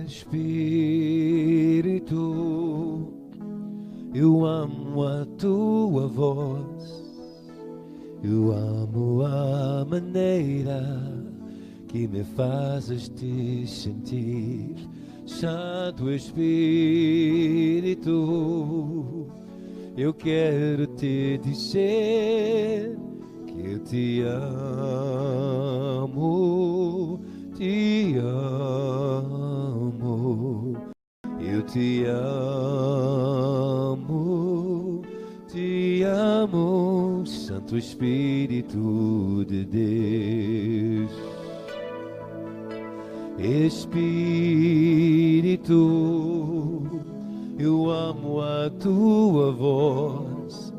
Espírito, eu amo a tua voz, eu amo a maneira que me fazes te sentir. Santo Espírito, eu quero te dizer que eu te amo, eu te amo, Santo Espírito de Deus. Espírito, eu amo a tua voz,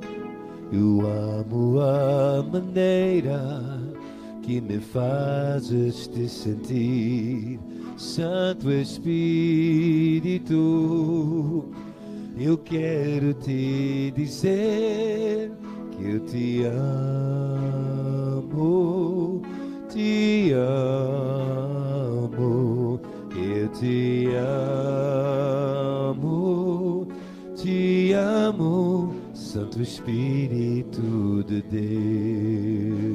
eu amo a maneira que me fazes te sentir. Santo Espírito, eu quero te dizer que eu te amo, eu te amo, Santo Espírito de Deus.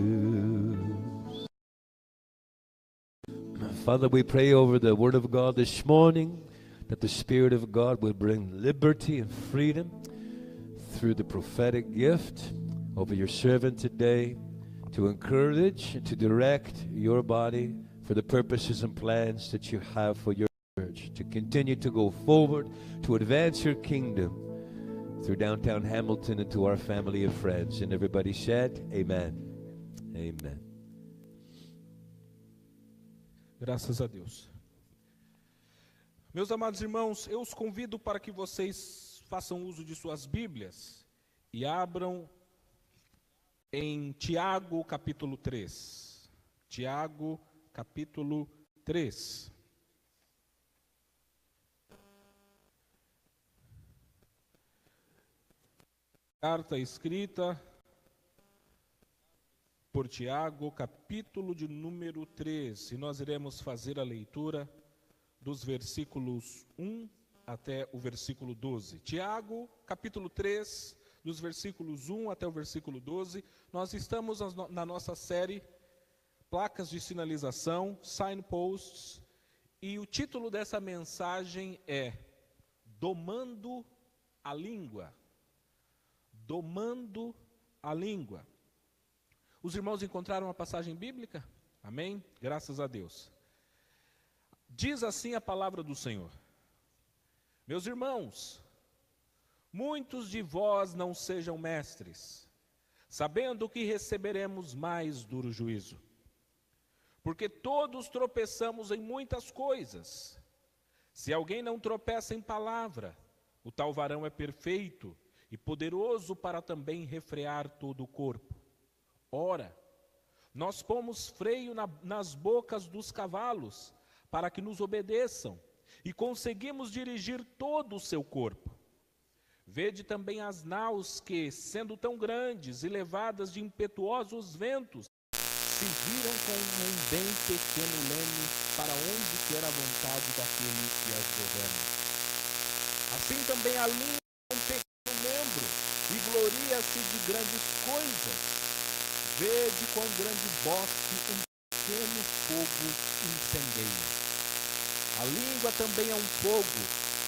Father, we pray over the Word of God this morning, that the Spirit of God will bring liberty and freedom through the prophetic gift over your servant today, to encourage and to direct your body for the purposes and plans that you have for your church, to continue to go forward, to advance your kingdom through downtown Hamilton and to our family of friends. And everybody said, amen. Amen. Graças a Deus. Meus amados irmãos, eu os convido para que vocês façam uso de suas Bíblias e abram em Tiago capítulo 3. Tiago capítulo 3. Carta escrita por Tiago, capítulo de número 3. E nós iremos fazer a leitura dos versículos 1 até o versículo 12. Tiago, capítulo 3, dos versículos 1 até o versículo 12. Nós estamos na nossa série Placas de Sinalização, Signposts, e o título dessa mensagem é Domando a Língua. Domando a Língua. Os irmãos encontraram uma passagem bíblica? Amém? Graças a Deus. Diz assim a palavra do Senhor: Meus irmãos, muitos de vós não sejam mestres, sabendo que receberemos mais duro juízo. Porque todos tropeçamos em muitas coisas. Se alguém não tropeça em palavra, o tal varão é perfeito e poderoso para também refrear todo o corpo. Ora, nós pomos freio nas bocas dos cavalos, para que nos obedeçam, e conseguimos dirigir todo o seu corpo. Vede também as naus que, sendo tão grandes e levadas de impetuosos ventos, se viram com um bem pequeno leme para onde quer a vontade daquele que as governa. Assim também a língua é um pequeno membro, e gloria-se de grandes coisas. Vede quão grande bosque um pequeno fogo incendeia. A língua também é um fogo,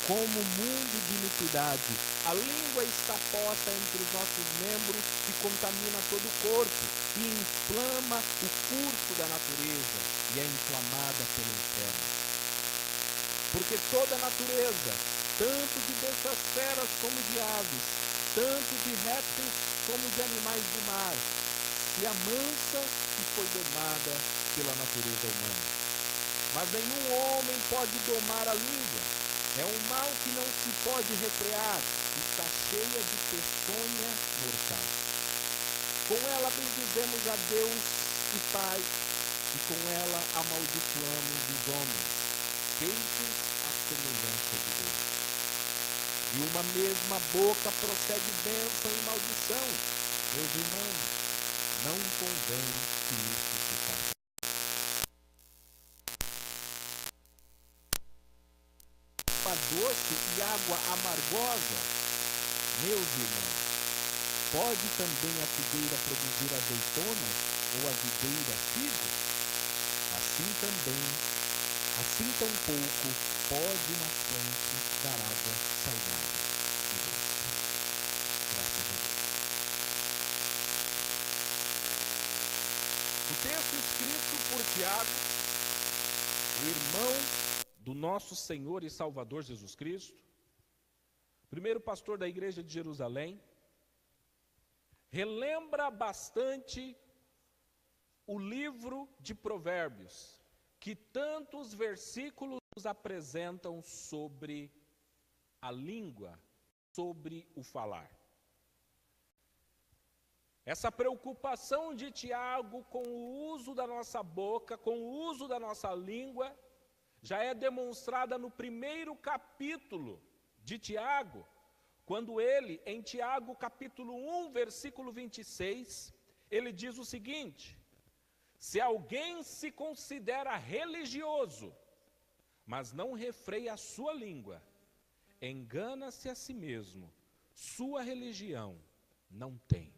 como mundo de iniquidade. A língua está posta entre os nossos membros e contamina todo o corpo, e inflama o curso da natureza, e é inflamada pelo inferno. Porque toda a natureza, tanto de bestas feras como de aves, tanto de répteis como de animais do mar, se amansa e foi domada pela natureza humana. Mas nenhum homem pode domar a língua. É um mal que não se pode refrear, está cheia de peçonha mortal. Com ela bendizemos a Deus e Pai, e com ela amaldiçoamos os homens, feitos à semelhança de Deus. De uma mesma boca procede bênção e maldição. Meus irmãos, não convém que isso se faça. água amargosa? Meus irmãos, pode também a figueira produzir azeitonas ou a videira figo? Assim tampouco pode uma fonte dar água salgada e doce. Graças a Deus. O texto escrito por Tiago, o irmão do nosso Senhor e Salvador Jesus Cristo, primeiro pastor da igreja de Jerusalém, relembra bastante o livro de Provérbios, que tantos versículos nos apresentam sobre a língua, sobre o falar. Essa preocupação de Tiago com o uso da nossa boca, com o uso da nossa língua, já é demonstrada no primeiro capítulo de Tiago, quando ele, em Tiago capítulo 1, versículo 26, ele diz o seguinte: se alguém se considera religioso, mas não refreia a sua língua, engana-se a si mesmo, sua religião não tem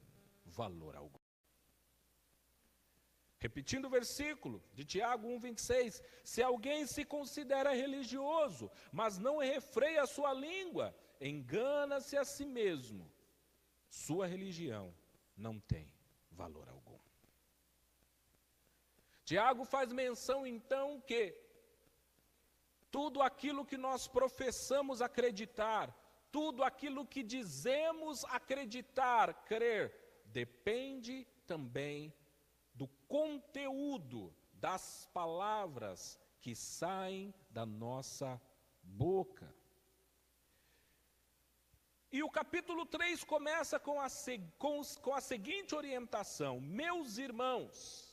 valor algum. Repetindo o versículo de Tiago 1,26, se alguém se considera religioso, mas não refreia a sua língua, engana-se a si mesmo, sua religião não tem valor algum. Tiago faz menção então que tudo aquilo que nós professamos acreditar, tudo aquilo que dizemos acreditar, crer, depende também do conteúdo das palavras que saem da nossa boca. E o capítulo 3 começa com a seguinte orientação: meus irmãos.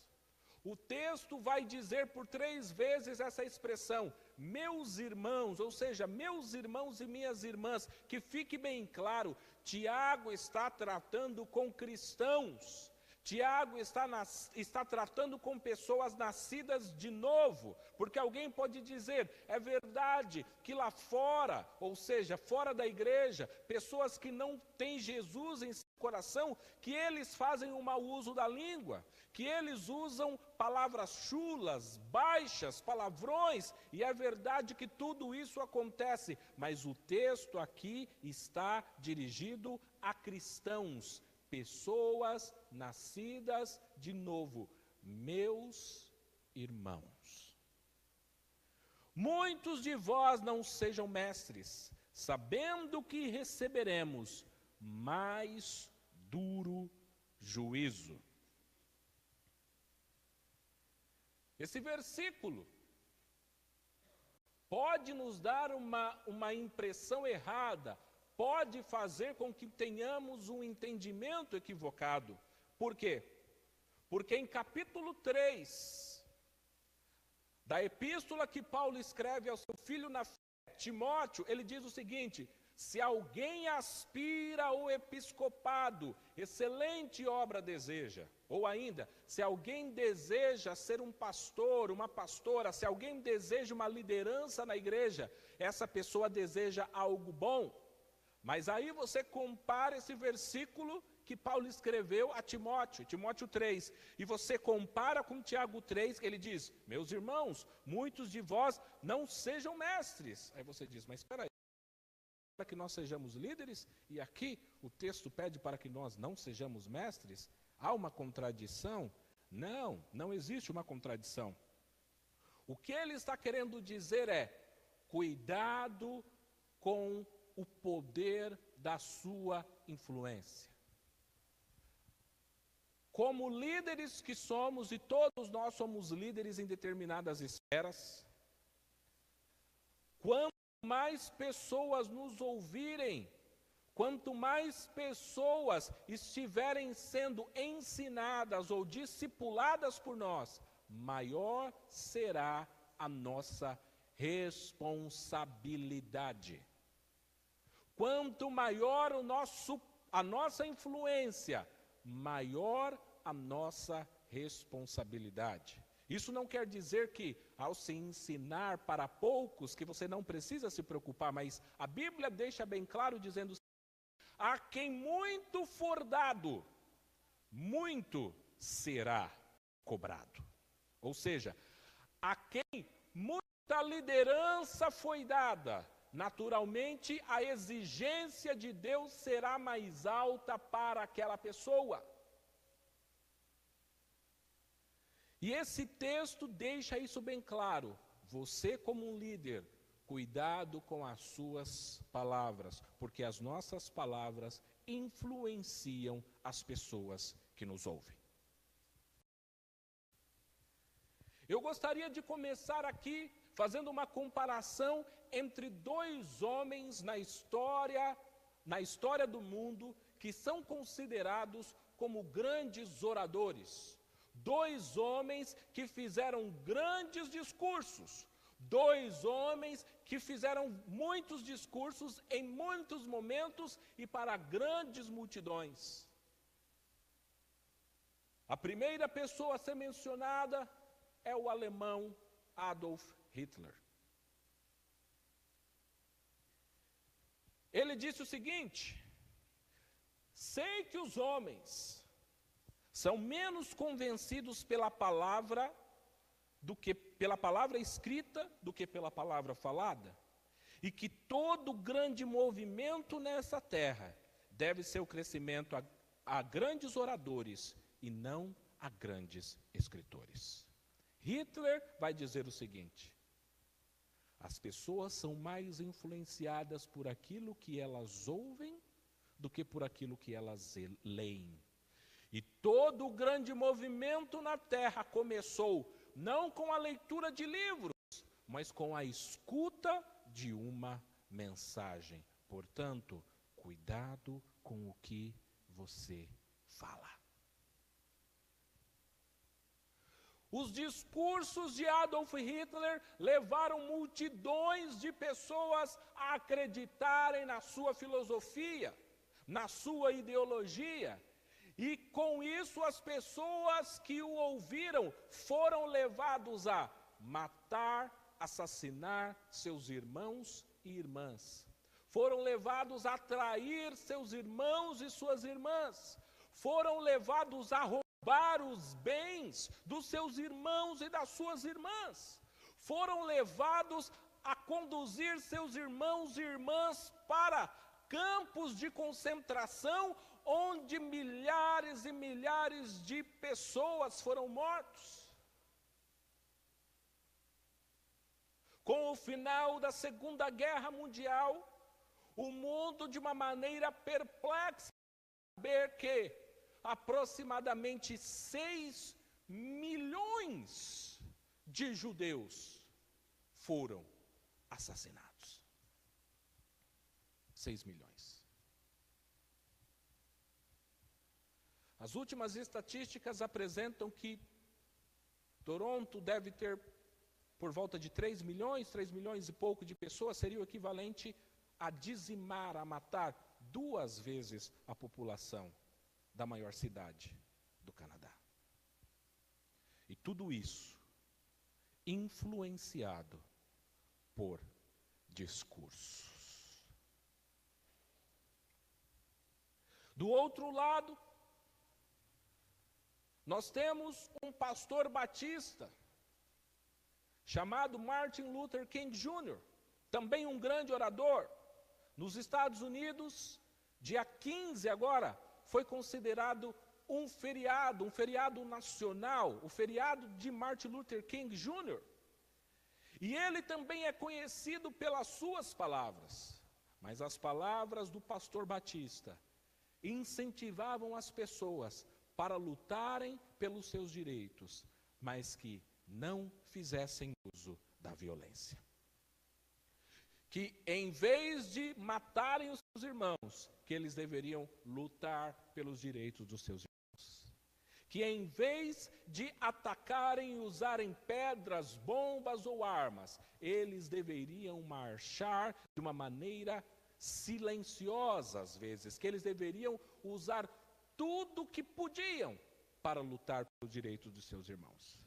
O texto vai dizer por 3 vezes essa expressão, meus irmãos, ou seja, meus irmãos e minhas irmãs. Que fique bem claro, Tiago está tratando com cristãos. Tiago está tratando com pessoas nascidas de novo, porque alguém pode dizer, é verdade que lá fora, ou seja, fora da igreja, pessoas que não têm Jesus em seu coração, que eles fazem um mau uso da língua, que eles usam palavras chulas, baixas, palavrões, e é verdade que tudo isso acontece, mas o texto aqui está dirigido a cristãos, pessoas nascidas de novo, meus irmãos. Muitos de vós não sejam mestres, sabendo que receberemos mais duro juízo. Esse versículo pode nos dar uma impressão errada, pode fazer com que tenhamos um entendimento equivocado. Por quê? Porque em capítulo 3 da epístola que Paulo escreve ao seu filho na fé, Timóteo, ele diz o seguinte: se alguém aspira ao episcopado, excelente obra deseja. Ou ainda, se alguém deseja ser um pastor, uma pastora, se alguém deseja uma liderança na igreja, essa pessoa deseja algo bom. Mas aí você compara esse versículo que Paulo escreveu a Timóteo, Timóteo 3, e você compara com Tiago 3, que ele diz, meus irmãos, muitos de vós não sejam mestres. Aí você diz, mas espera aí, para que nós sejamos líderes, e aqui o texto pede para que nós não sejamos mestres? Há uma contradição? Não, não existe uma contradição. O que ele está querendo dizer é, cuidado com o poder da sua influência. Como líderes que somos, e todos nós somos líderes em determinadas esferas, quanto mais pessoas nos ouvirem, quanto mais pessoas estiverem sendo ensinadas ou discipuladas por nós, maior será a nossa responsabilidade. Quanto maior a nossa influência, maior a nossa responsabilidade. Isso não quer dizer que, ao se ensinar para poucos, que você não precisa se preocupar, mas a Bíblia deixa bem claro dizendo: a quem muito for dado, muito será cobrado. Ou seja, a quem muita liderança foi dada, naturalmente a exigência de Deus será mais alta para aquela pessoa. E esse texto deixa isso bem claro. Você, como um líder, cuidado com as suas palavras, porque as nossas palavras influenciam as pessoas que nos ouvem. Eu gostaria de começar aqui fazendo uma comparação entre dois homens na história do mundo, que são considerados como grandes oradores. Dois homens que fizeram grandes discursos, dois homens que fizeram muitos discursos em muitos momentos e para grandes multidões. A primeira pessoa a ser mencionada é o alemão Adolf Hitler. Ele disse o seguinte: sei que os homens são menos convencidos pela palavra escrita do que pela palavra falada, e que todo grande movimento nessa terra deve ser o crescimento a grandes oradores e não a grandes escritores. Hitler vai dizer o seguinte: as pessoas são mais influenciadas por aquilo que elas ouvem do que por aquilo que elas leem. E todo o grande movimento na terra começou não com a leitura de livros, mas com a escuta de uma mensagem. Portanto, cuidado com o que você fala. Os discursos de Adolf Hitler levaram multidões de pessoas a acreditarem na sua filosofia, na sua ideologia. E com isso as pessoas que o ouviram foram levados a matar, assassinar seus irmãos e irmãs. Foram levados a trair seus irmãos e suas irmãs. Foram levados a roubar os bens dos seus irmãos e das suas irmãs. Foram levados a conduzir seus irmãos e irmãs para campos de concentração, onde milhares e milhares de pessoas foram mortos. Com o final da Segunda Guerra Mundial, o mundo, de uma maneira perplexa, saber que aproximadamente 6 milhões de judeus foram assassinados. 6 milhões. As últimas estatísticas apresentam que Toronto deve ter por volta de 3 milhões e pouco de pessoas, seria o equivalente a dizimar, a matar 2 vezes a população da maior cidade do Canadá. E tudo isso influenciado por discursos. Do outro lado, nós temos um pastor batista, chamado Martin Luther King Jr., também um grande orador. Nos Estados Unidos, dia 15 agora, foi considerado um feriado nacional, o feriado de Martin Luther King Jr. E ele também é conhecido pelas suas palavras, mas as palavras do pastor batista incentivavam as pessoas para lutarem pelos seus direitos, mas que não fizessem uso da violência. Que em vez de matarem os seus irmãos, que eles deveriam lutar pelos direitos dos seus irmãos. Que em vez de atacarem e usarem pedras, bombas ou armas, eles deveriam marchar de uma maneira silenciosa às vezes, que eles deveriam usar tudo o que podiam para lutar pelos direitos dos seus irmãos.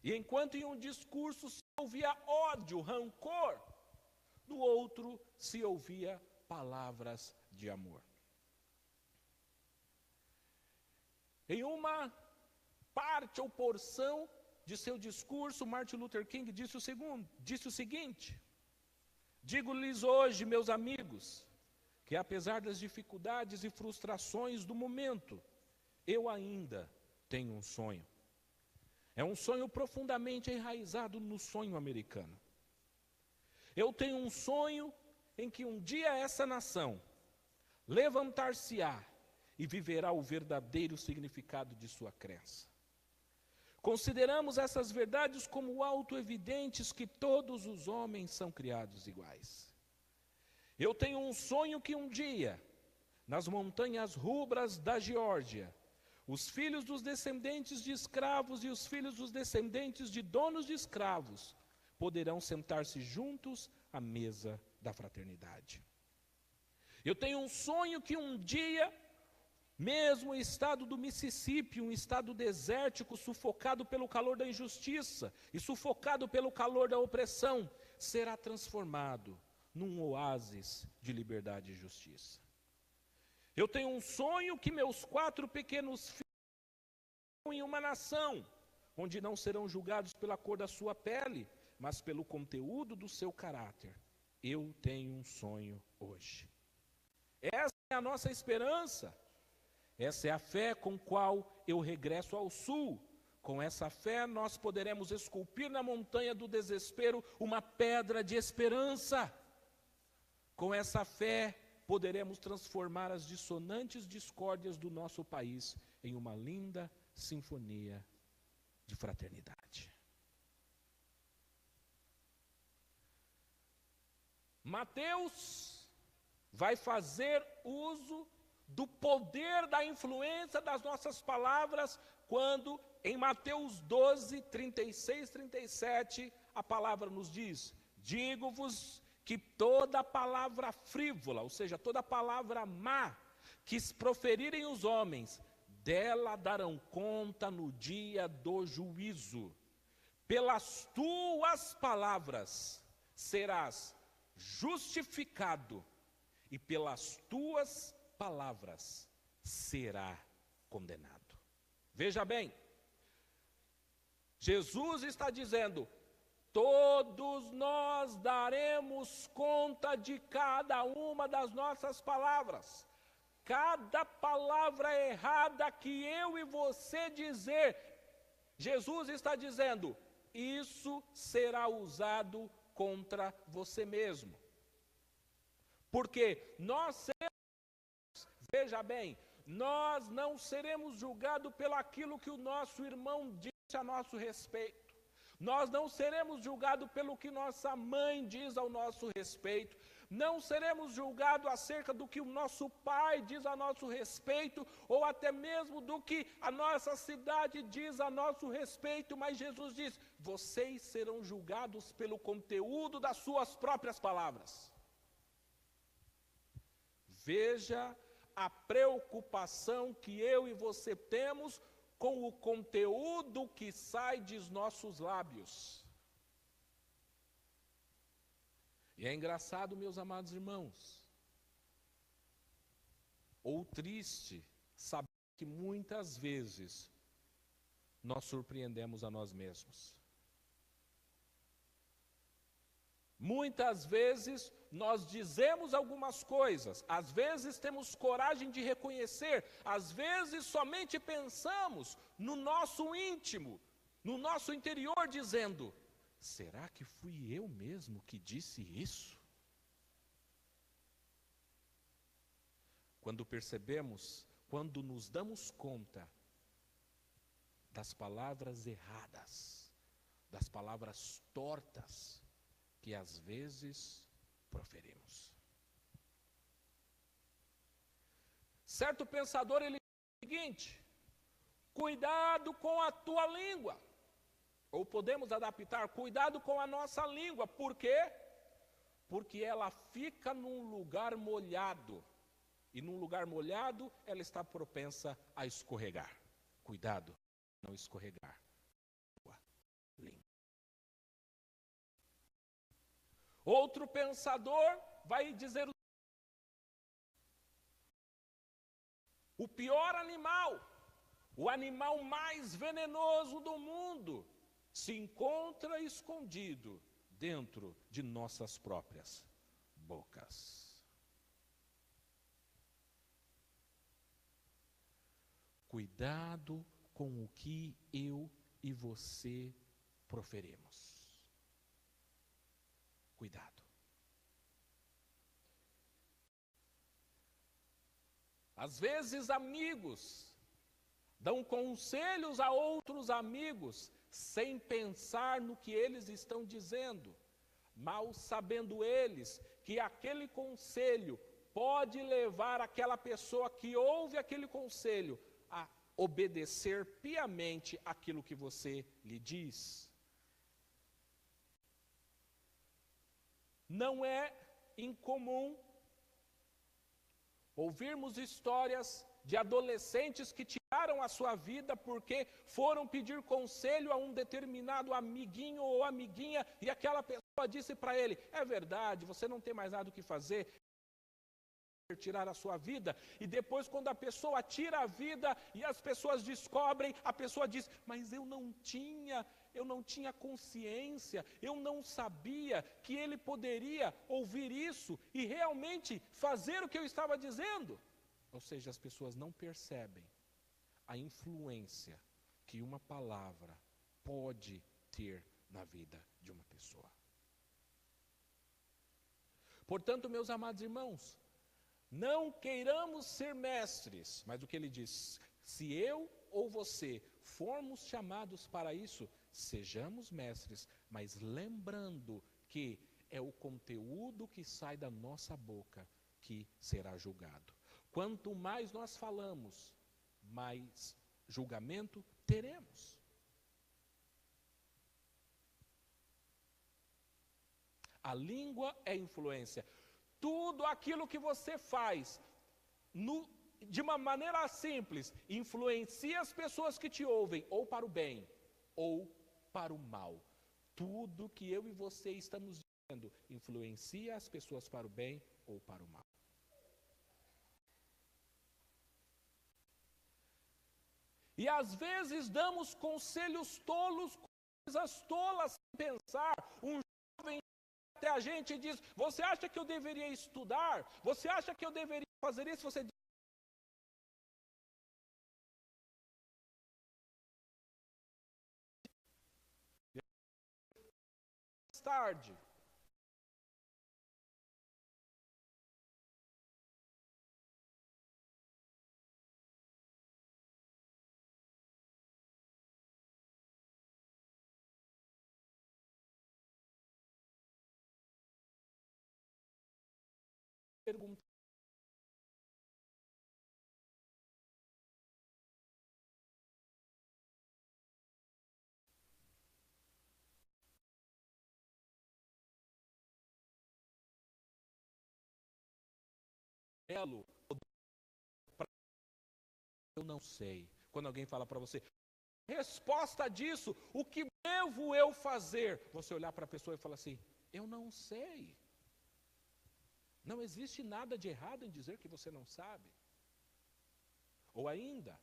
E enquanto em um discurso se ouvia ódio, rancor, no outro se ouvia palavras de amor. Em uma parte ou porção de seu discurso, Martin Luther King disse o seguinte: digo-lhes hoje, meus amigos, que apesar das dificuldades e frustrações do momento, eu ainda tenho um sonho. É um sonho profundamente enraizado no sonho americano. Eu tenho um sonho em que um dia essa nação levantar-se-á e viverá o verdadeiro significado de sua crença. Consideramos essas verdades como auto-evidentes que todos os homens são criados iguais. Eu tenho um sonho que um dia, nas montanhas rubras da Geórgia, os filhos dos descendentes de escravos e os filhos dos descendentes de donos de escravos poderão sentar-se juntos à mesa da fraternidade. Eu tenho um sonho que um dia, mesmo o estado do Mississippi, um estado desértico, sufocado pelo calor da injustiça e sufocado pelo calor da opressão, será transformado num oásis de liberdade e justiça. Eu tenho um sonho que meus 4 pequenos filhos em uma nação, onde não serão julgados pela cor da sua pele, mas pelo conteúdo do seu caráter. Eu tenho um sonho hoje. Essa é a nossa esperança. Essa é a fé com qual eu regresso ao sul. Com essa fé nós poderemos esculpir na montanha do desespero uma pedra de esperança. Com essa fé poderemos transformar as dissonantes discórdias do nosso país em uma linda sinfonia de fraternidade. Mateus vai fazer uso do poder da influência das nossas palavras quando em Mateus 12, 36, 37, a palavra nos diz: digo-vos que toda palavra frívola, ou seja, toda palavra má, que proferirem os homens, dela darão conta no dia do juízo. Pelas tuas palavras serás justificado, e pelas tuas palavras será condenado. Veja bem, Jesus está dizendo: todos nós daremos conta de cada uma das nossas palavras. Cada palavra errada que eu e você dizer, Jesus está dizendo, isso será usado contra você mesmo. Porque nós seremos, veja bem, nós não seremos julgados pelo aquilo que o nosso irmão disse a nosso respeito. Nós não seremos julgados pelo que nossa mãe diz ao nosso respeito. Não seremos julgados acerca do que o nosso pai diz a nosso respeito, ou até mesmo do que a nossa cidade diz a nosso respeito, mas Jesus diz, vocês serão julgados pelo conteúdo das suas próprias palavras. Veja a preocupação que eu e você temos com o conteúdo que sai dos nossos lábios. E é engraçado, meus amados irmãos, ou triste, saber que muitas vezes nós surpreendemos a nós mesmos. Muitas vezes nós dizemos algumas coisas, às vezes temos coragem de reconhecer, às vezes somente pensamos no nosso íntimo, no nosso interior, dizendo, será que fui eu mesmo que disse isso? Quando percebemos, quando nos damos conta das palavras erradas, das palavras tortas, que às vezes proferimos. Certo pensador, ele diz o seguinte, cuidado com a tua língua. Ou podemos adaptar, cuidado com a nossa língua. Por quê? Porque ela fica num lugar molhado. E num lugar molhado, ela está propensa a escorregar. Cuidado, não escorregar. Outro pensador vai dizer o pior animal, o animal mais venenoso do mundo, se encontra escondido dentro de nossas próprias bocas. Cuidado com o que eu e você proferimos. Cuidado. Às vezes, amigos dão conselhos a outros amigos sem pensar no que eles estão dizendo, mal sabendo eles que aquele conselho pode levar aquela pessoa que ouve aquele conselho a obedecer piamente aquilo que você lhe diz. Não é incomum ouvirmos histórias de adolescentes que tiraram a sua vida porque foram pedir conselho a um determinado amiguinho ou amiguinha e aquela pessoa disse para ele: é verdade, você não tem mais nada o que fazer, tirar a sua vida. E depois, quando a pessoa tira a vida e as pessoas descobrem, a pessoa diz: mas eu não tinha consciência, eu não sabia que ele poderia ouvir isso e realmente fazer o que eu estava dizendo. Ou seja, as pessoas não percebem a influência que uma palavra pode ter na vida de uma pessoa. Portanto, meus amados irmãos, não queiramos ser mestres, mas o que ele diz: se eu ou você formos chamados para isso, sejamos mestres, mas lembrando que é o conteúdo que sai da nossa boca que será julgado. Quanto mais nós falamos, mais julgamento teremos. A língua é influência. Tudo aquilo que você faz, de uma maneira simples, influencia as pessoas que te ouvem, ou para o bem, ou para o mal. Tudo que eu e você estamos dizendo, influencia as pessoas para o bem ou para o mal. E às vezes damos conselhos tolos, coisas tolas sem pensar. Um jovem até a gente diz: você acha que eu deveria estudar? Você acha que eu deveria fazer isso? Você diz: mais tarde. Pergunta. Eu não sei. Quando alguém fala para você: resposta disso, o que devo eu fazer? Você olhar para a pessoa e falar assim: eu não sei. Não existe nada de errado em dizer que você não sabe. Ou ainda,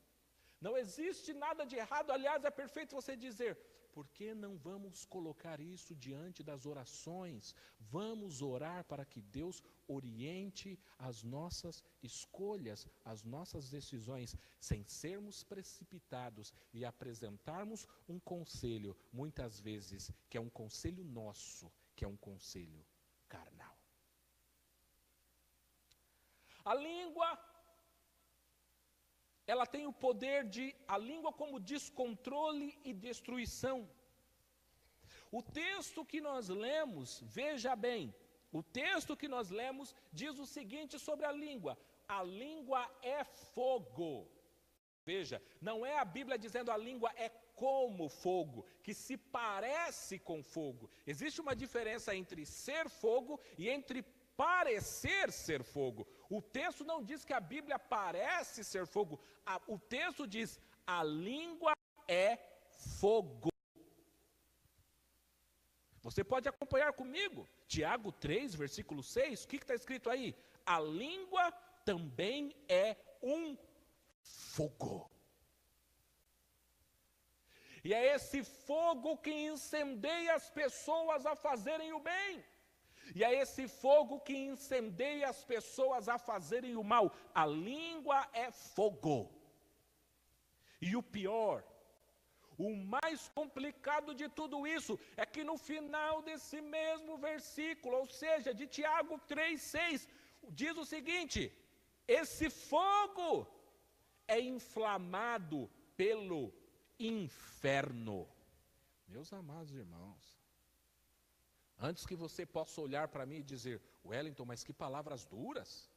não existe nada de errado, aliás, é perfeito você dizer: por que não vamos colocar isso diante das orações? Vamos orar para que Deus oriente as nossas escolhas, as nossas decisões, sem sermos precipitados e apresentarmos um conselho, muitas vezes, que é um conselho nosso, que é um conselho carnal. A língua, ela tem o poder a língua como descontrole e destruição. O texto que nós lemos, veja bem, o texto que nós lemos diz o seguinte sobre a língua: a língua é fogo. Veja, não é a Bíblia dizendo a língua é como fogo, que se parece com fogo. Existe uma diferença entre ser fogo e entre parecer ser fogo. O texto não diz que a Bíblia parece ser fogo. O texto diz: a língua é fogo. Você pode acompanhar comigo. Tiago 3, versículo 6, o que está escrito aí? A língua também é um fogo. E é esse fogo que incendeia as pessoas a fazerem o bem. E é esse fogo que incendeia as pessoas a fazerem o mal. A língua é fogo. E o pior, o mais complicado de tudo isso, é que no final desse mesmo versículo, ou seja, de Tiago 3,6, diz o seguinte: esse fogo é inflamado pelo inferno. Meus amados irmãos, antes que você possa olhar para mim e dizer, Wellington, mas que palavras duras.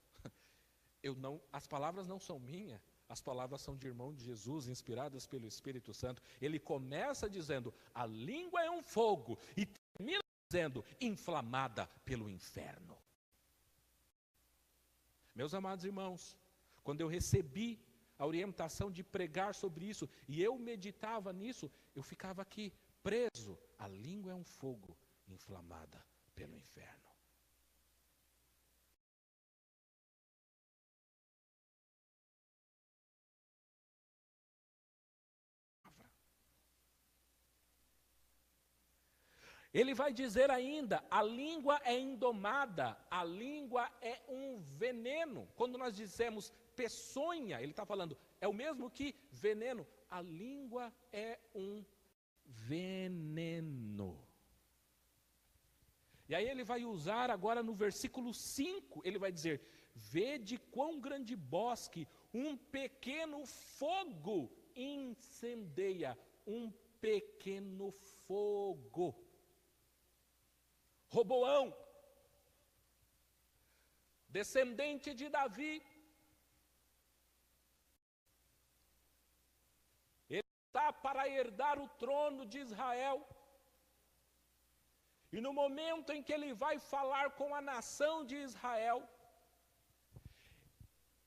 As palavras não são minhas, as palavras são de irmão de Jesus, inspiradas pelo Espírito Santo. Ele começa dizendo, a língua é um fogo, e termina dizendo, inflamada pelo inferno. Meus amados irmãos, quando eu recebi a orientação de pregar sobre isso, e eu meditava nisso, eu ficava aqui preso. A língua é um fogo, inflamada pelo inferno. Ele vai dizer ainda, a língua é indomada, a língua é um veneno. Quando nós dizemos peçonha, ele está falando, é o mesmo que veneno. A língua é um veneno. E aí ele vai usar agora no versículo 5, ele vai dizer, vede quão grande bosque, um pequeno fogo incendeia, um pequeno fogo. Roboão, descendente de Davi, ele está para herdar o trono de Israel, e no momento em que ele vai falar com a nação de Israel,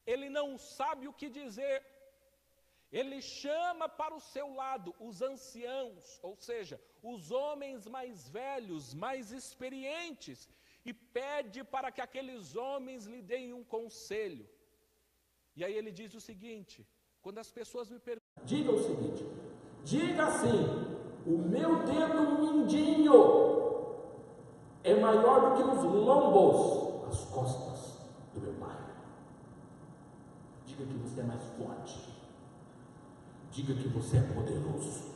ele não sabe o que dizer. Ele chama para o seu lado os anciãos, ou seja, os homens mais velhos, mais experientes, e pede para que aqueles homens lhe deem um conselho. E aí ele diz o seguinte, quando as pessoas me perguntam, diga o seguinte, diga assim, o meu dedo mindinho é maior do que os lombos, as costas do meu pai. Diga que você é mais forte. Diga que você é poderoso.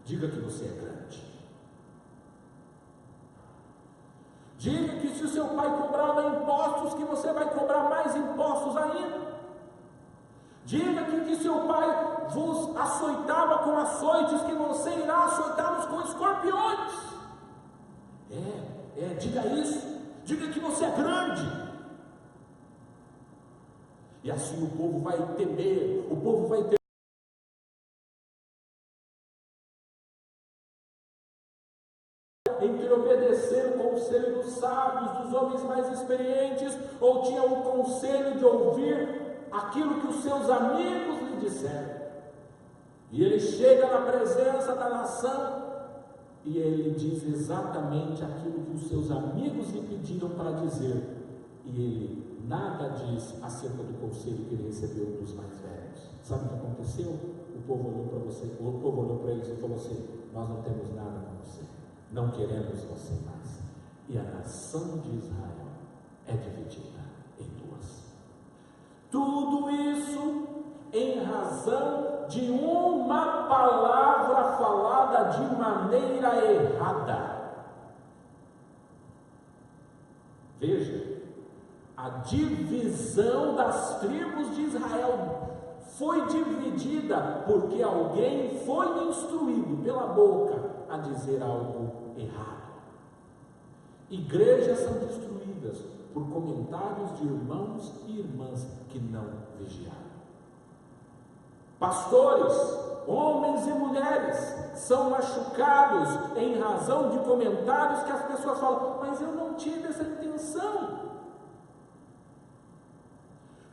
Diga que você é grande. Diga que se o seu pai cobrava impostos, que você vai cobrar mais impostos ainda. Diga que seu pai vos açoitava com açoites, que você irá açoitá-los com escorpiões. Diga isso. Diga que você é grande. E assim o povo vai temer, o povo vai ter entre obedecer o conselho dos sábios, dos homens mais experientes, ou tinha o conselho de ouvir aquilo que os seus amigos lhe disseram. E ele chega na presença da nação e ele diz exatamente aquilo que os seus amigos lhe pediram para dizer, e ele nada diz acerca do conselho que ele recebeu dos mais velhos. Sabe o que aconteceu? O povo olhou para você, o povo olhou para eles e falou assim: nós não temos nada com você, não queremos você mais. E a nação de Israel é dividida em duas. Tudo isso em razão de uma palavra falada de maneira errada. Veja, a divisão das tribos de Israel foi dividida porque alguém foi instruído pela boca a dizer algo errado. Igrejas são destruídas por comentários de irmãos e irmãs que não vigiaram. Pastores, homens e mulheres, são machucados em razão de comentários que as pessoas falam: mas eu não tive essa intenção.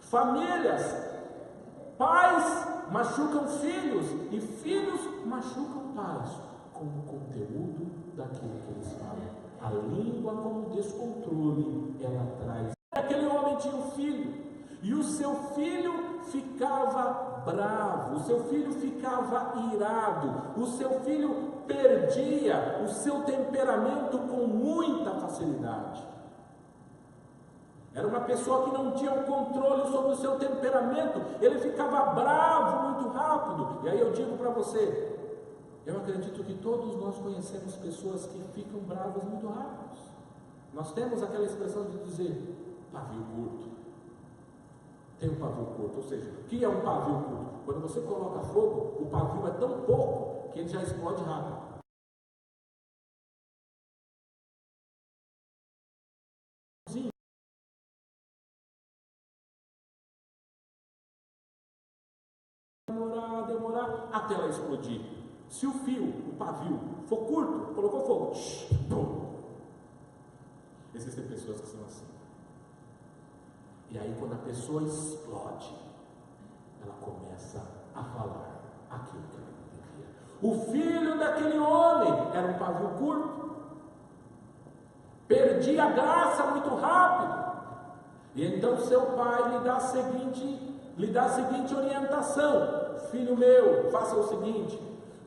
Famílias, pais machucam filhos e filhos machucam pais com o conteúdo daquilo que eles falam. A língua, como descontrole, ela traz. Aquele homem tinha um filho, e o seu filho ficava bravo, o seu filho ficava irado, o seu filho perdia o seu temperamento com muita facilidade. Era uma pessoa que não tinha o controle sobre o seu temperamento, ele ficava bravo muito rápido. E aí eu digo para você, eu acredito que todos nós conhecemos pessoas que ficam bravas muito rápido. Nós temos aquela expressão de dizer pavio curto. Tem um pavio curto, ou seja, o que é um pavio curto? Quando você coloca fogo, o pavio é tão pouco que ele já explode rápido. Demorar até ela explodir. Se o fio, o pavio, for curto, colocou fogo, existem pessoas que são assim. E aí quando a pessoa explode, ela começa a falar aquilo que ela não devia. O filho daquele homem era um pavio curto, perdia a graça muito rápido. E então seu pai lhe dá a seguinte orientação: filho meu, faça o seguinte,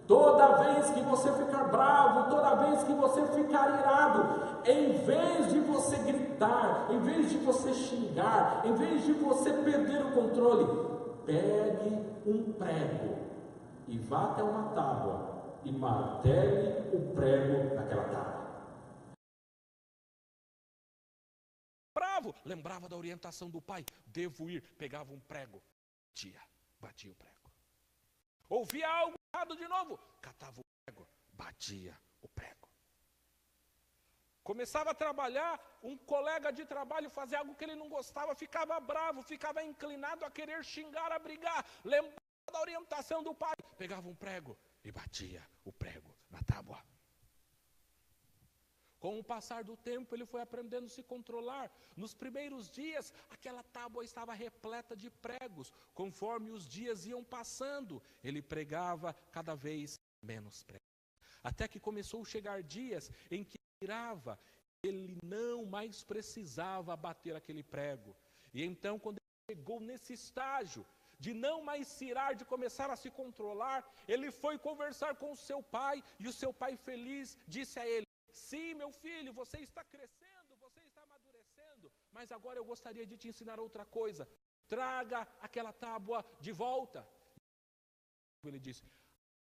toda vez que você ficar bravo, toda vez que você ficar irado, em vez de você gritar, em vez de você xingar, em vez de você perder o controle, pegue um prego e vá até uma tábua e martele o prego naquela tábua. Bravo, lembrava da orientação do pai, devo ir, pegava um prego, batia o prego. Ouvia algo errado de novo, catava o prego, batia o prego. Começava a trabalhar, um colega de trabalho fazia algo que ele não gostava, ficava bravo, ficava inclinado a querer xingar, a brigar, lembrava da orientação do pai, pegava um prego e batia o prego na tábua. Com o passar do tempo, ele foi aprendendo a se controlar. Nos primeiros dias, aquela tábua estava repleta de pregos. Conforme os dias iam passando, ele pregava cada vez menos pregos. Até que começou a chegar dias em que ele não mais precisava bater aquele prego. E então, quando ele chegou nesse estágio de não mais se irar, de começar a se controlar, ele foi conversar com o seu pai, e o seu pai feliz disse a ele: sim, meu filho, você está crescendo, você está amadurecendo, mas agora eu gostaria de te ensinar outra coisa. Traga aquela tábua de volta. Ele disse: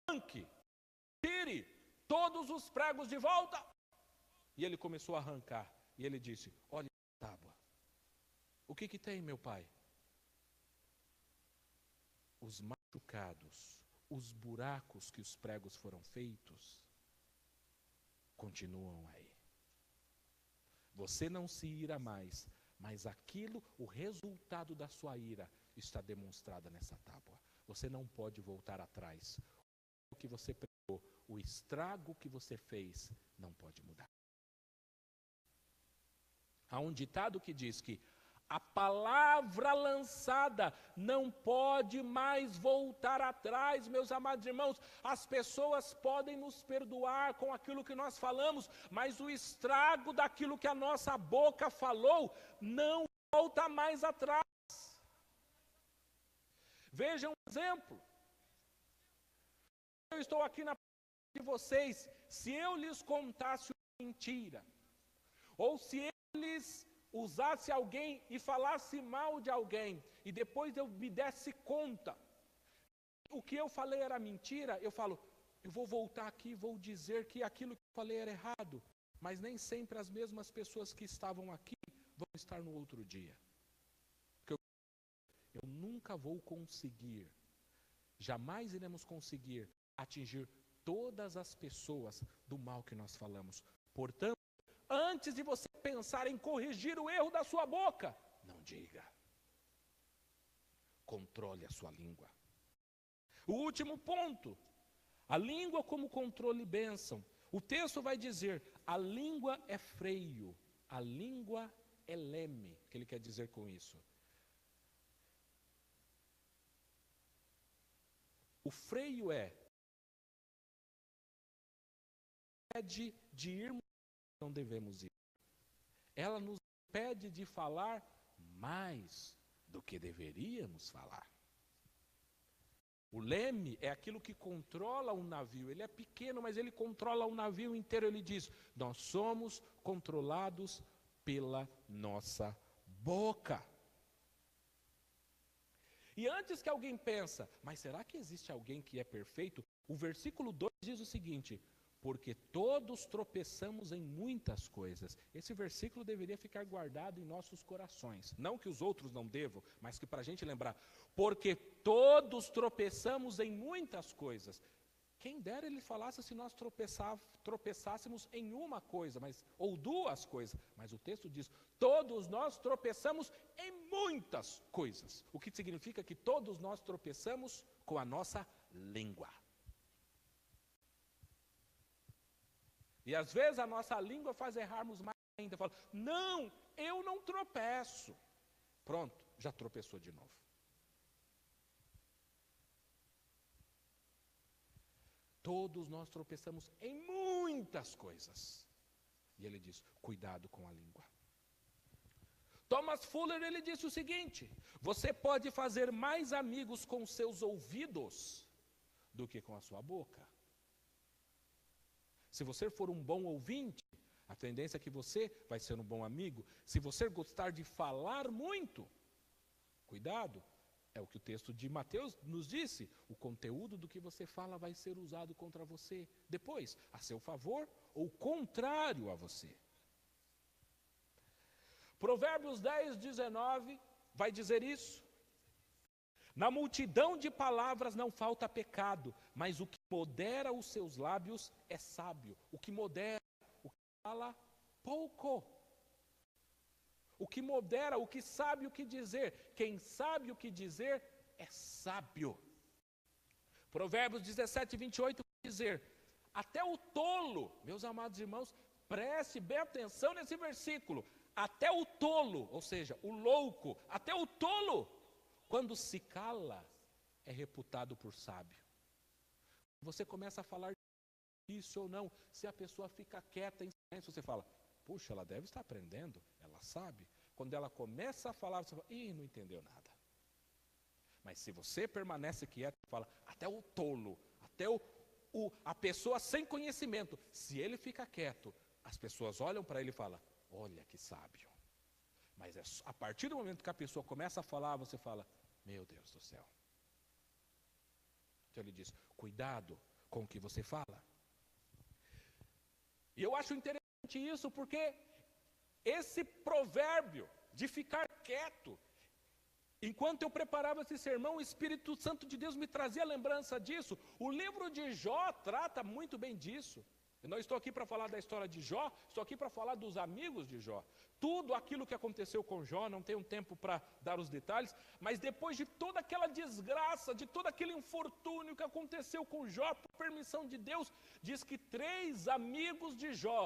arranque, tire todos os pregos de volta. E ele começou a arrancar. E ele disse: olha a tábua. O que tem, meu pai? Os machucados, os buracos que os pregos foram feitos, continuam aí. Você não se ira mais, mas o resultado da sua ira está demonstrado nessa tábua. Você não pode voltar atrás. O que você pregou, o estrago que você fez, não pode mudar. Há um ditado que diz que a palavra lançada não pode mais voltar atrás, meus amados irmãos. As pessoas podem nos perdoar com aquilo que nós falamos, mas o estrago daquilo que a nossa boca falou não volta mais atrás. Vejam um exemplo. Eu estou aqui na frente de vocês, se eu lhes contasse uma mentira, ou se eles usasse alguém e falasse mal de alguém, e depois eu me desse conta, o que eu falei era mentira, eu falo, eu vou voltar aqui e vou dizer que aquilo que eu falei era errado, mas nem sempre as mesmas pessoas que estavam aqui vão estar no outro dia. Porque eu nunca vou conseguir, jamais iremos conseguir atingir todas as pessoas do mal que nós falamos. Portanto, antes de você pensar em corrigir o erro da sua boca, não diga. Controle a sua língua. O último ponto, a língua como controle e bênção. O texto vai dizer, a língua é freio, a língua é leme. O que ele quer dizer com isso? O freio é impede de irmos onde não devemos ir. Ela nos impede de falar mais do que deveríamos falar. O leme é aquilo que controla o navio. Ele é pequeno, mas ele controla o navio inteiro. Ele diz: nós somos controlados pela nossa boca. E antes que alguém pensa, mas será que existe alguém que é perfeito? O versículo 2 diz o seguinte: porque todos tropeçamos em muitas coisas. Esse versículo deveria ficar guardado em nossos corações. Não que os outros não devam, mas que para a gente lembrar. Porque todos tropeçamos em muitas coisas. Quem dera ele falasse se nós tropeçássemos em uma coisa, ou duas coisas. Mas o texto diz, todos nós tropeçamos em muitas coisas. O que significa que todos nós tropeçamos com a nossa língua. E às vezes a nossa língua faz errarmos mais ainda. Fala, não, eu não tropeço. Pronto, já tropeçou de novo. Todos nós tropeçamos em muitas coisas. E ele diz, cuidado com a língua. Thomas Fuller, ele disse o seguinte: você pode fazer mais amigos com seus ouvidos do que com a sua boca. Se você for um bom ouvinte, a tendência é que você vai ser um bom amigo. Se você gostar de falar muito, cuidado, é o que o texto de Mateus nos disse, o conteúdo do que você fala vai ser usado contra você depois, a seu favor ou contrário a você. Provérbios 10, 19 vai dizer isso. Na multidão de palavras não falta pecado, mas o que modera os seus lábios é sábio. O que modera, o que fala pouco. O que modera, o que sabe o que dizer. Quem sabe o que dizer é sábio. Provérbios 17, 28 vai dizer, até o tolo, meus amados irmãos, preste bem atenção nesse versículo, até o tolo, ou seja, o louco, até o tolo, quando se cala, é reputado por sábio. Você começa a falar isso ou não, se a pessoa fica quieta em silêncio, você fala, puxa, ela deve estar aprendendo, ela sabe. Quando ela começa a falar, você fala, ih, não entendeu nada. Mas se você permanece quieto, fala, até o tolo, até a pessoa sem conhecimento, se ele fica quieto, as pessoas olham para ele e falam, olha que sábio. Mas a partir do momento que a pessoa começa a falar, você fala, meu Deus do céu. Então ele diz, cuidado com o que você fala. E eu acho interessante isso porque esse provérbio de ficar quieto, enquanto eu preparava esse sermão, o Espírito Santo de Deus me trazia a lembrança disso. O livro de Jó trata muito bem disso. Eu não estou aqui para falar da história de Jó, estou aqui para falar dos amigos de Jó. Tudo aquilo que aconteceu com Jó, não tenho tempo para dar os detalhes, mas depois de toda aquela desgraça, de todo aquele infortúnio que aconteceu com Jó, por permissão de Deus, diz que 3 amigos de Jó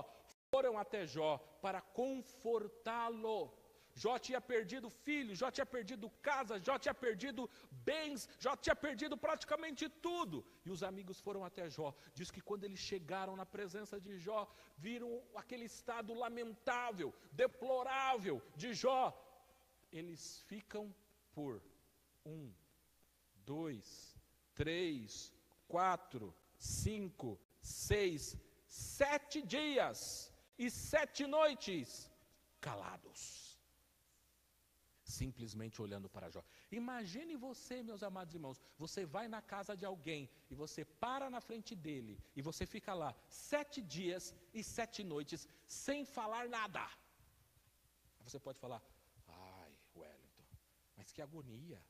foram até Jó para confortá-lo. Jó tinha perdido filhos, Jó tinha perdido casa, Jó tinha perdido bens, Jó tinha perdido praticamente tudo. E os amigos foram até Jó. Diz que quando eles chegaram na presença de Jó, viram aquele estado lamentável, deplorável de Jó. Eles ficam por 1, 2, 3, 4, 5, 6, 7 dias e 7 noites calados. Simplesmente olhando para Jó. Imagine você, meus amados irmãos, você vai na casa de alguém e você para na frente dele e você fica lá 7 dias e 7 noites sem falar nada. Você pode falar, ai, Wellington, mas que agonia.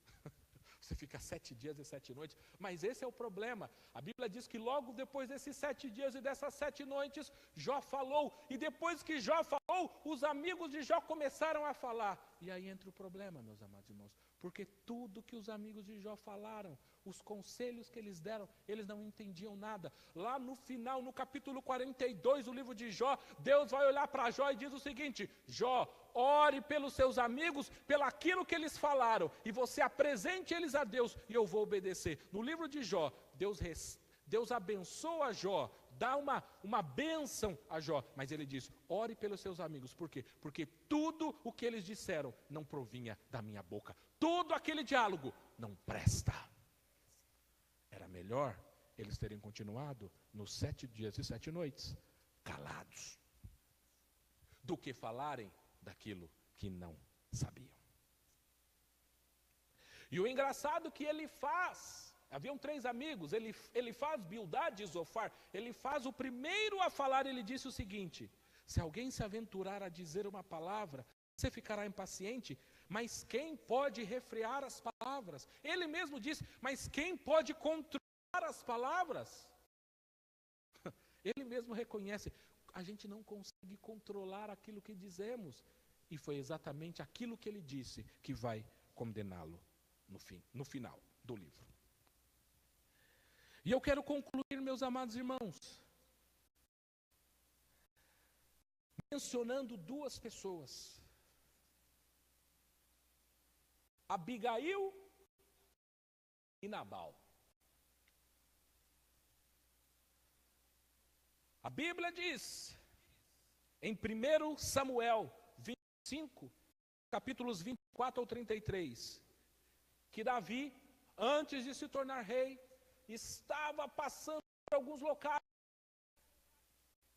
Você fica 7 dias e 7 noites, mas esse é o problema. A Bíblia diz que logo depois desses 7 dias e dessas 7 noites, Jó falou, e depois que Jó falou, os amigos de Jó começaram a falar. E aí entra o problema, meus amados irmãos, porque tudo que os amigos de Jó falaram, os conselhos que eles deram, eles não entendiam nada. Lá no final, no capítulo 42 do livro de Jó, Deus vai olhar para Jó e diz o seguinte, Jó, ore pelos seus amigos, pelo aquilo que eles falaram, e você apresente eles a Deus, e eu vou obedecer. No livro de Jó, Deus abençoa Jó, dá uma bênção a Jó. Mas ele diz, ore pelos seus amigos. Por quê? Porque tudo o que eles disseram não provinha da minha boca. Todo aquele diálogo não presta. Era melhor eles terem continuado nos 7 dias e 7 noites, calados, do que falarem daquilo que não sabiam. E o engraçado que ele faz, haviam 3 amigos, ele faz Bildade e Zofar, ele faz o primeiro a falar, ele disse o seguinte, se alguém se aventurar a dizer uma palavra, você ficará impaciente, mas quem pode refrear as palavras? Ele mesmo disse, mas quem pode controlar as palavras? Ele mesmo reconhece, a gente não consegue controlar aquilo que dizemos, e foi exatamente aquilo que ele disse que vai condená-lo no final do livro. E eu quero concluir, meus amados irmãos, mencionando 2 pessoas, Abigail e Nabal. A Bíblia diz, em 1 Samuel 25, capítulos 24 ao 33, que Davi, antes de se tornar rei, estava passando por alguns locais,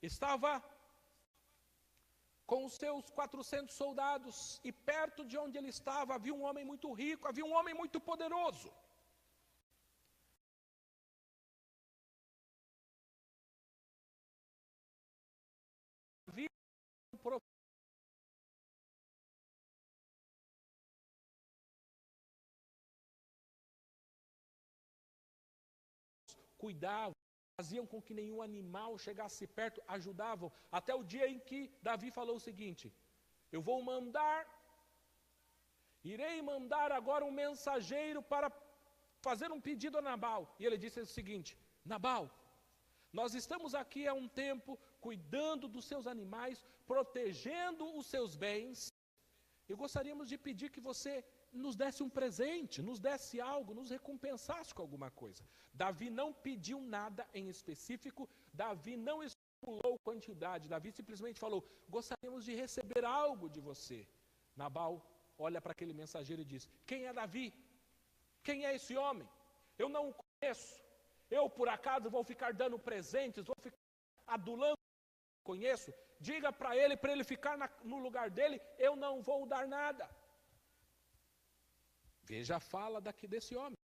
estava com os seus 400 soldados, e perto de onde ele estava havia um homem muito rico, havia um homem muito poderoso. Havia um profeta, cuidavam, faziam com que nenhum animal chegasse perto, ajudavam, até o dia em que Davi falou o seguinte, irei mandar agora um mensageiro para fazer um pedido a Nabal. E ele disse o seguinte, Nabal, nós estamos aqui há um tempo, cuidando dos seus animais, protegendo os seus bens, e gostaríamos de pedir que você nos desse um presente, nos desse algo, nos recompensasse com alguma coisa. Davi não pediu nada em específico, Davi não estipulou quantidade, Davi simplesmente falou, gostaríamos de receber algo de você. Nabal olha para aquele mensageiro e diz, quem é Davi? Quem é esse homem? Eu não o conheço, eu por acaso vou ficar dando presentes, vou ficar adulando, conheço, diga para ele ficar no lugar dele, eu não vou dar nada. Veja a fala desse homem.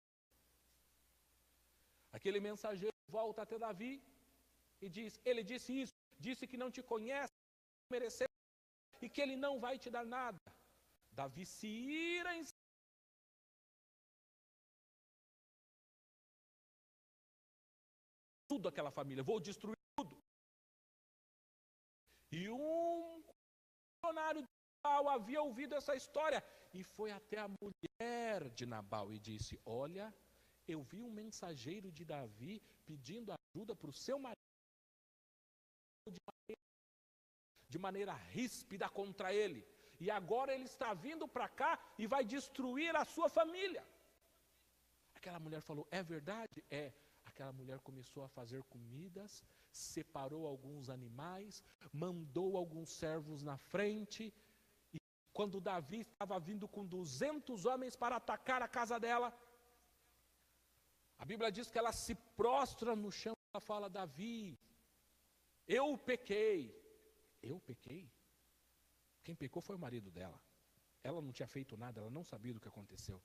Aquele mensageiro volta até Davi e diz, ele disse isso, disse que não te conhece, mereceu, e que ele não vai te dar nada. Davi se ira em tudo aquela família, vou destruir tudo. E um funcionário de Nabal havia ouvido essa história e foi até a mulher de Nabal e disse, olha, eu vi um mensageiro de Davi pedindo ajuda para o seu marido de maneira ríspida contra ele. E agora ele está vindo para cá e vai destruir a sua família. Aquela mulher falou, é verdade? É. Aquela mulher começou a fazer comidas, separou alguns animais, mandou alguns servos na frente. E quando Davi estava vindo com 200 homens para atacar a casa dela, a Bíblia diz que ela se prostra no chão e ela fala, Davi, eu pequei. Eu pequei? Quem pecou foi o marido dela. Ela não tinha feito nada, ela não sabia do que aconteceu.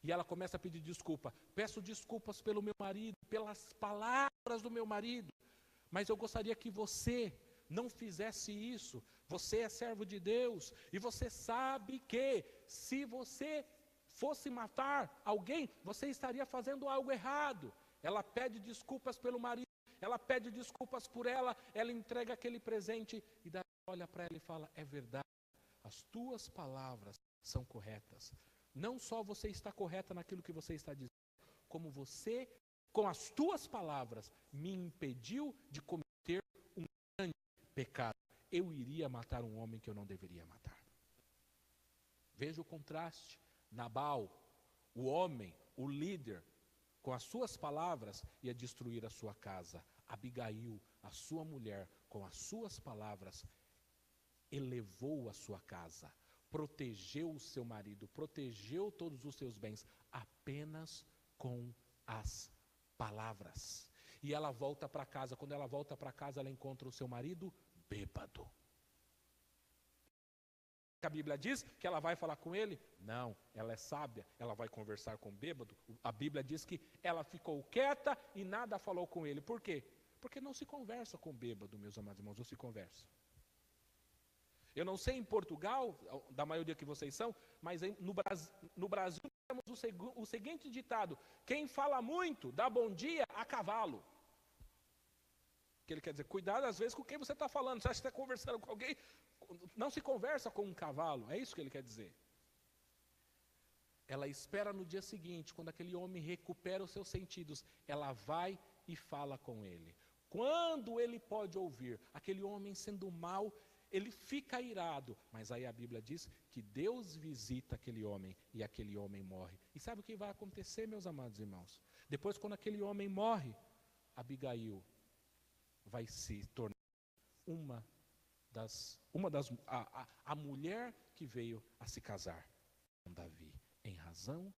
E ela começa a pedir desculpa. Peço desculpas pelo meu marido, pelas palavras do meu marido. Mas eu gostaria que você não fizesse isso. Você é servo de Deus. E você sabe que se você fosse matar alguém, você estaria fazendo algo errado. Ela pede desculpas pelo marido. Ela pede desculpas por ela. Ela entrega aquele presente. E daí olha para ela e fala, é verdade. As tuas palavras são corretas. Não só você está correta naquilo que você está dizendo, como você, com as tuas palavras, me impediu de cometer um grande pecado. Eu iria matar um homem que eu não deveria matar. Veja o contraste. Nabal, o homem, o líder, com as suas palavras, ia destruir a sua casa. Abigail, a sua mulher, com as suas palavras, elevou a sua casa, protegeu o seu marido, protegeu todos os seus bens, apenas com as palavras. E ela volta para casa. Quando ela volta para casa, ela encontra o seu marido bêbado. A Bíblia diz que ela vai falar com ele? Não, ela é sábia, ela vai conversar com o bêbado. A Bíblia diz que ela ficou quieta e nada falou com ele. Por quê? Porque não se conversa com o bêbado, meus amados irmãos, não se conversa. Eu não sei em Portugal, da maioria que vocês são, mas no Brasil temos o seguinte ditado: quem fala muito dá bom dia a cavalo. Que ele quer dizer, cuidado às vezes com quem você está falando. Você acha que está conversando com alguém? Não se conversa com um cavalo, é isso que ele quer dizer. Ela espera no dia seguinte, quando aquele homem recupera os seus sentidos, ela vai e fala com ele. Quando ele pode ouvir, aquele homem sendo mau, ele fica irado, mas aí a Bíblia diz que Deus visita aquele homem e aquele homem morre. E sabe o que vai acontecer, meus amados irmãos? Depois, quando aquele homem morre, Abigail vai se tornar a mulher que veio a se casar com Davi, em razão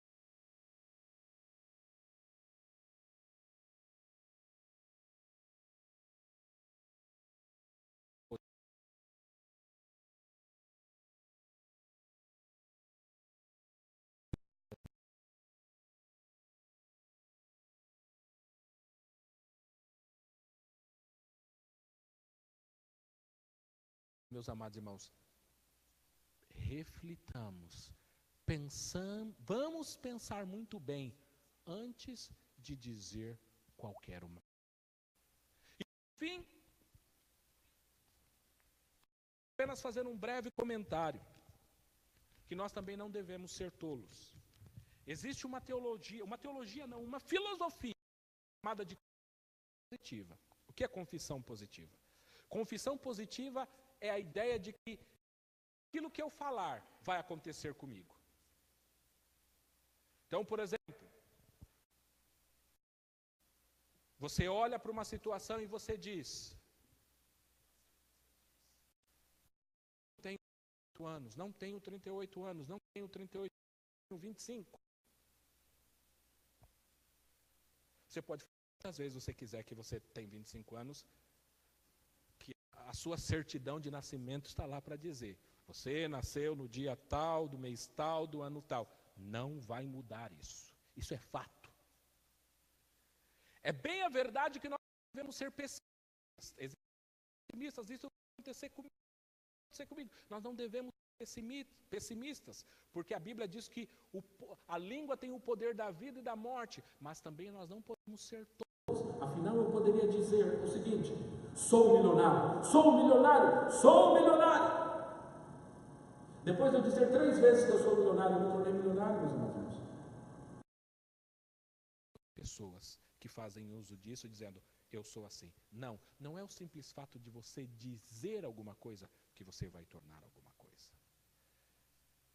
meus amados irmãos, reflitamos, vamos pensar muito bem antes de dizer qualquer uma. E, enfim, apenas fazer um breve comentário, que nós também não devemos ser tolos. Existe uma filosofia chamada de positiva. O que é confissão positiva? Confissão positiva é a ideia de que aquilo que eu falar vai acontecer comigo. Então, por exemplo, você olha para uma situação e você diz: não tenho 38 anos, não tenho 38 anos, tenho 25. Você pode falar quantas vezes você quiser que você tem 25 anos, que a sua certidão de nascimento está lá para dizer: você nasceu no dia tal, do mês tal, do ano tal. Não vai mudar isso. Isso é fato. É bem a verdade que nós devemos ser pessimistas. Isso vai acontecer comigo. Nós não devemos ser pessimistas, porque a Bíblia diz que a língua tem o poder da vida e da morte, mas também nós não podemos ser tolos. Afinal, eu poderia dizer o seguinte: sou milionário, sou milionário, sou milionário. Depois de eu dizer 3 vezes que eu sou milionário, eu me tornei milionário, meus irmãos. Pessoas que fazem uso disso dizendo: eu sou assim. Não é o simples fato de você dizer alguma coisa que você vai tornar alguma coisa.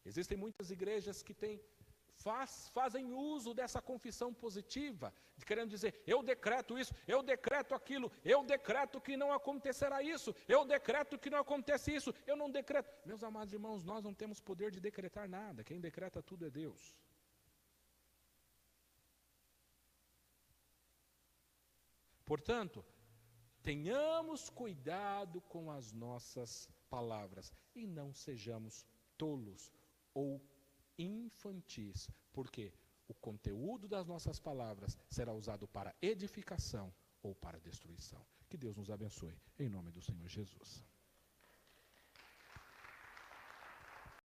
Existem muitas igrejas que fazem uso dessa confissão positiva, querendo dizer: eu decreto isso, eu decreto aquilo, eu decreto que não acontecerá isso, eu decreto que não acontece isso, eu não decreto. Meus amados irmãos, nós não temos poder de decretar nada, quem decreta tudo é Deus. Portanto, tenhamos cuidado com as nossas palavras e não sejamos tolos ou infantis, porque o conteúdo das nossas palavras será usado para edificação ou para destruição. Que Deus nos abençoe, em nome do Senhor Jesus.